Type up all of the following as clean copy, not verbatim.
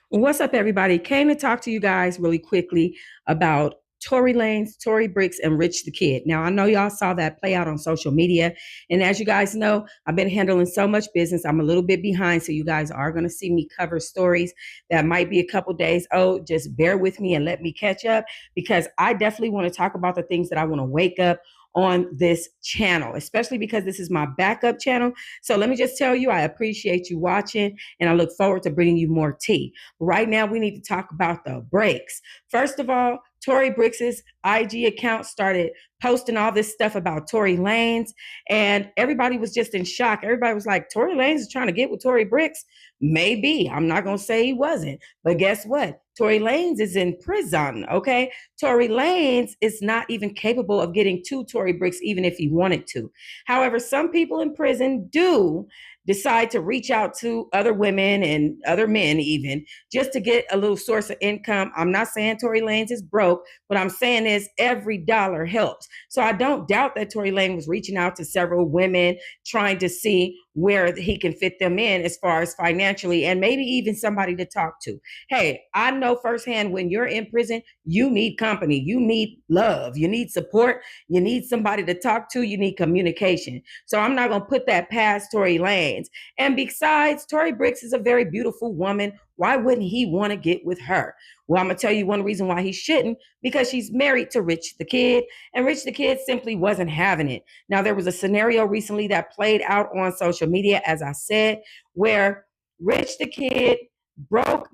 What's up, everybody? Came to talk to you guys really quickly about Tory Lanez, Tory Bricks, and Rich the Kid. Now, I know y'all saw that play out on social media. And as you guys know, I've been handling so much business. I'm a little bit behind. So you guys are going to see me cover stories that might be a couple days old. Just bear with me and let me catch up, because I definitely want to talk about the things that I want to wake up on this channel, especially because this is my backup channel. So let me just tell you, I appreciate you watching, and I look forward to bringing you more tea. Right now, we need to talk about the breaks. First of all, Tory Bricks's IG account started posting all this stuff about Tory Lanez, and everybody was just in shock. Everybody was like, Tory Lanez is trying to get with Tory Bricks? Maybe. I'm not going to say he wasn't. But guess what? Tory Lanez is in prison, okay? Tory Lanez is not even capable of getting to Tory Bricks, even if he wanted to. However, some people in prison do decide to reach out to other women and other men even, just to get a little source of income. I'm not saying Tory Lanez is broke. What I'm saying is every dollar helps. So I don't doubt that Tory Lanez was reaching out to several women, trying to see where he can fit them in as far as financially, and maybe even somebody to talk to. Hey, I know firsthand, when you're in prison, you need company, you need love, you need support, you need somebody to talk to, you need communication. So I'm not going to put that past Tory Lanez. And besides, Tory Bricks is a very beautiful woman. Why wouldn't he want to get with her? Well, I'm going to tell you one reason why he shouldn't: because she's married to Rich the Kid, and Rich the Kid simply wasn't having it. Now, there was a scenario recently that played out on social media, as I said, where Rich the Kid broke,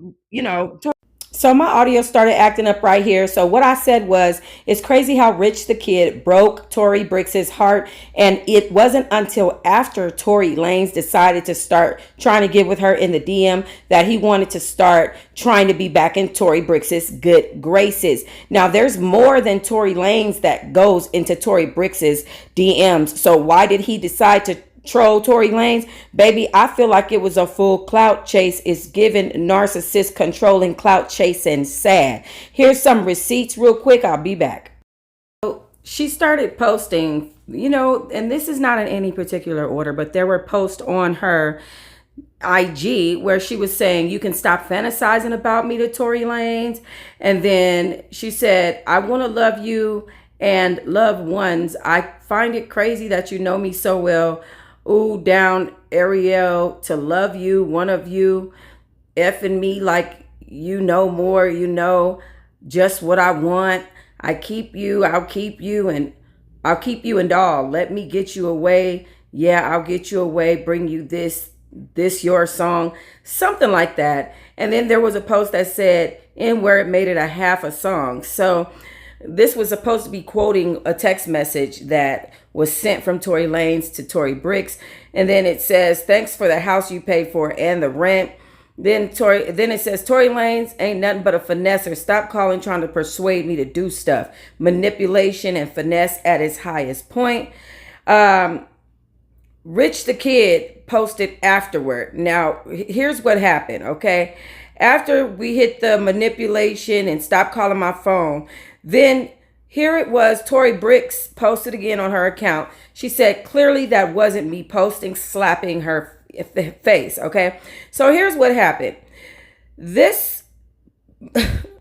so my audio started acting up right here. So what I said was, it's crazy how Rich the Kid broke Tory Bricks' heart. And it wasn't until after Tory Lanez decided to start trying to get with her in the DM that he wanted to start trying to be back in Tory Bricks' good graces. Now, there's more than Tory Lanez that goes into Tory Bricks' DMs. So why did he decide to troll Tory Lanez? Baby, I feel like it was a full clout chase. It's given narcissist controlling clout chasing sad. Here's some receipts real quick. I'll be back. So she started posting, and this is not in any particular order, but there were posts on her IG where she was saying, you can stop fantasizing about me, to Tory Lanez. And then she said, I want to love you and loved ones. I find it crazy that you know me so well. Ooh, down Ariel, to love you, one of you, effing me like you know more, just what I want. I keep you, I'll keep you, and I'll keep you and all. Let me get you away. Yeah, I'll get you away. Bring you this your song, something like that. And then there was a post that said, in where it made it a half a song. So this was supposed to be quoting a text message that was sent from Tory Lanez to Tory Bricks. And then it says, thanks for the house you paid for and the rent. Then it says, Tory Lanez ain't nothing but a finesser. Stop calling trying to persuade me to do stuff. Manipulation and finesse at its highest point. Rich the Kid posted afterward. Now, here's what happened, okay? After we hit the manipulation and stop calling my phone, then here it was, Tory Bricks posted again on her account. She said, clearly that wasn't me posting, slapping her face, okay? So here's what happened.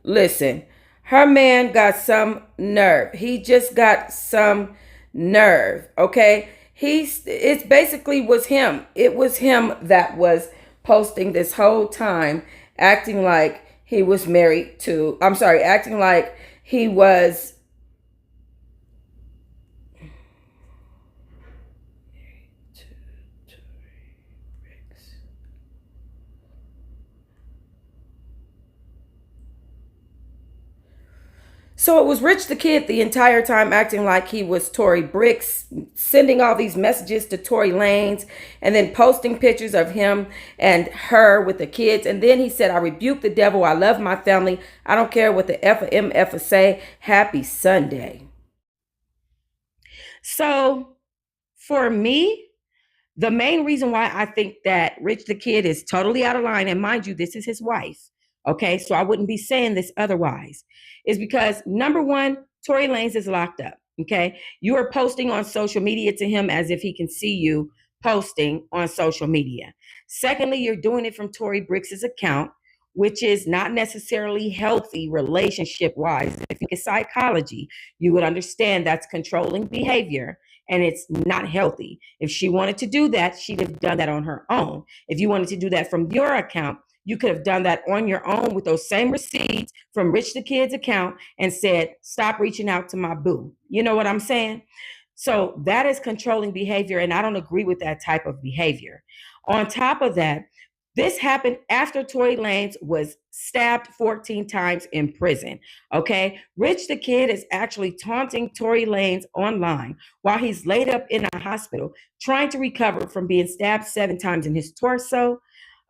Listen, her man got some nerve. He just got some nerve, okay? It basically was him. It was him that was posting this whole time, acting like he was acting like he was So it was Rich the Kid the entire time acting like he was Tory Bricks, sending all these messages to Tory Lanez, and then posting pictures of him and her with the kids. And then he said, I rebuke the devil. I love my family. I don't care what the F or MF say. Happy Sunday. So for me, the main reason why I think that Rich the Kid is totally out of line, and mind you, this is his wife, okay, so I wouldn't be saying this otherwise, is because number one, Tory Lanez is locked up. Okay. You are posting on social media to him as if he can see you posting on social media. Secondly, you're doing it from Tory Bricks's account, which is not necessarily healthy relationship wise. If you get psychology, you would understand that's controlling behavior and it's not healthy. If she wanted to do that, she'd have done that on her own. If you wanted to do that from your account, you could have done that on your own with those same receipts from Rich the Kid's account and said, stop reaching out to my boo. You know what I'm saying? So that is controlling behavior, and I don't agree with that type of behavior. On top of that, this happened after Tory Lanez was stabbed 14 times in prison. Okay. Rich the Kid is actually taunting Tory Lanez online while he's laid up in a hospital trying to recover from being stabbed 7 times in his torso,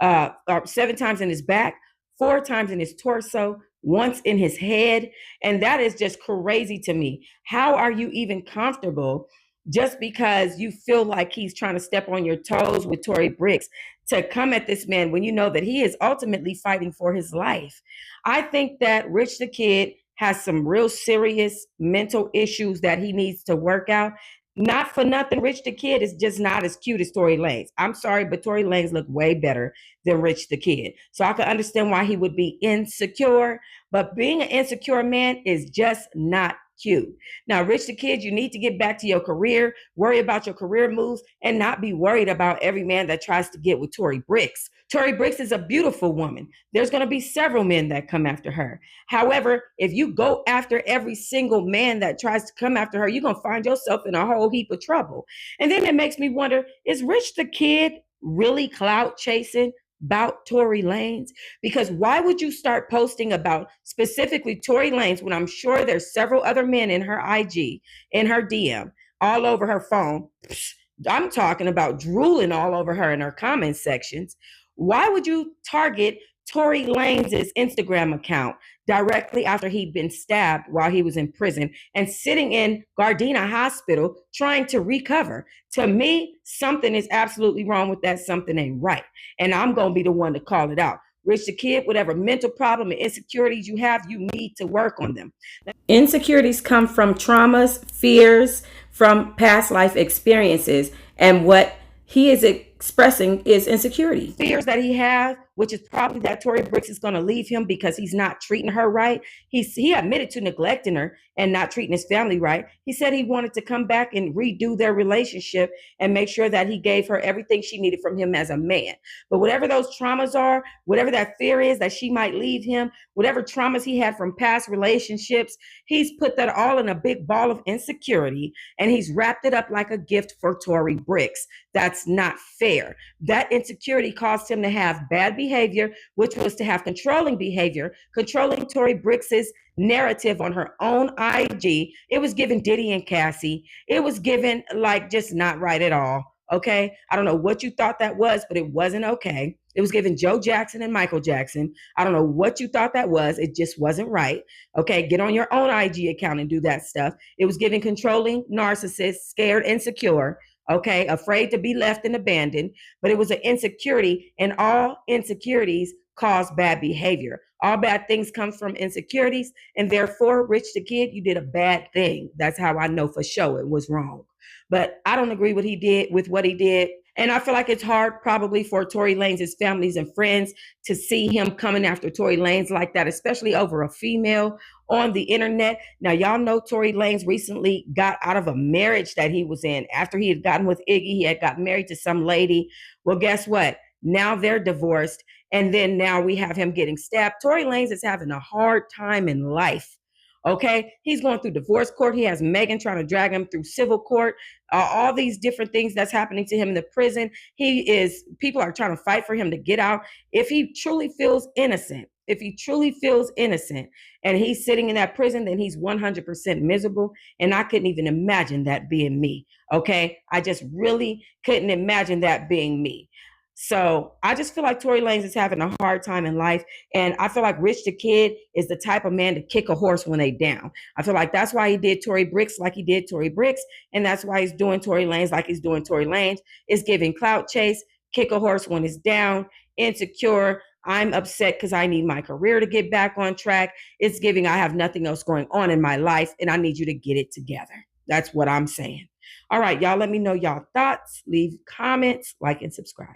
or 7 times in his back, 4 times in his torso, once in his head. And that is just crazy to me. How are you even comfortable just because you feel like he's trying to step on your toes with Tory Bricks to come at this man when you know that he is ultimately fighting for his life? I think that Rich the Kid has some real serious mental issues that he needs to work out. Not for nothing, Rich the Kid is just not as cute as Tory Lanez. I'm sorry, but Tory Lanez look way better than Rich the Kid. So I can understand why he would be insecure, but being an insecure man is just not cute. Now, Rich the Kid, you need to get back to your career, worry about your career moves, and not be worried about every man that tries to get with Tory Bricks. Tory Bricks is a beautiful woman. There's going to be several men that come after her. However, if you go after every single man that tries to come after her, you're going to find yourself in a whole heap of trouble. And then it makes me wonder, is Rich the Kid really clout chasing about Tory Lanez? Because why would you start posting about specifically Tory Lanez when I'm sure there's several other men in her IG, in her DM, all over her phone? I'm talking about drooling all over her in her comment sections. Why would you target Tory Lanez's Instagram account directly after he'd been stabbed while he was in prison and sitting in Gardena Hospital trying to recover? To me, something is absolutely wrong with that. Something ain't right. And I'm going to be the one to call it out. Rich the Kid, whatever mental problem and insecurities you have, you need to work on them. Insecurities come from traumas, fears, from past life experiences, and what he is expressing is insecurity. Fears that he has, which is probably that Tory Bricks is going to leave him because he's not treating her right. He admitted to neglecting her and not treating his family right. He said he wanted to come back and redo their relationship and make sure that he gave her everything she needed from him as a man. But whatever those traumas are, whatever that fear is that she might leave him, whatever traumas he had from past relationships, he's put that all in a big ball of insecurity and he's wrapped it up like a gift for Tory Bricks. That's not fair. That insecurity caused him to have bad behavior, which was to have controlling behavior, controlling Tory Bricks's narrative on her own IG. It was given Diddy and Cassie. It was given like just not right at all. Okay. I don't know what you thought that was, but it wasn't okay. It was given Joe Jackson and Michael Jackson. I don't know what you thought that was. It just wasn't right. Okay. Get on your own IG account and do that stuff. It was given controlling narcissist, scared, insecure. Okay. Afraid to be left and abandoned. But it was an insecurity, and all insecurities cause bad behavior. All bad things come from insecurities. And therefore, Rich the Kid, you did a bad thing. That's how I know for sure it was wrong. But I don't agree with what he did. And I feel like it's hard probably for Tory Lanez's families and friends to see him coming after Tory Lanez like that, especially over a female on the internet. Now, y'all know Tory Lanez recently got out of a marriage that he was in. After he had gotten with Iggy, he had got married to some lady. Well, guess what? Now they're divorced. And then now we have him getting stabbed. Tory Lanez is having a hard time in life. Okay, he's going through divorce court. He has Megan trying to drag him through civil court. All these different things that's happening to him in the prison. People are trying to fight for him to get out. If he truly feels innocent, and he's sitting in that prison, then he's 100% miserable. And I couldn't even imagine that being me. Okay, I just really couldn't imagine that being me. So I just feel like Tory Lanez is having a hard time in life. And I feel like Rich the Kid is the type of man to kick a horse when they down. I feel like that's why he did Tory Bricks like he did Tory Bricks. And that's why he's doing Tory Lanez like he's doing Tory Lanez. It's giving clout chase, kick a horse when it's down, insecure. I'm upset because I need my career to get back on track. It's giving I have nothing else going on in my life and I need you to get it together. That's what I'm saying. All right, y'all, let me know y'all thoughts. Leave comments, like, and subscribe.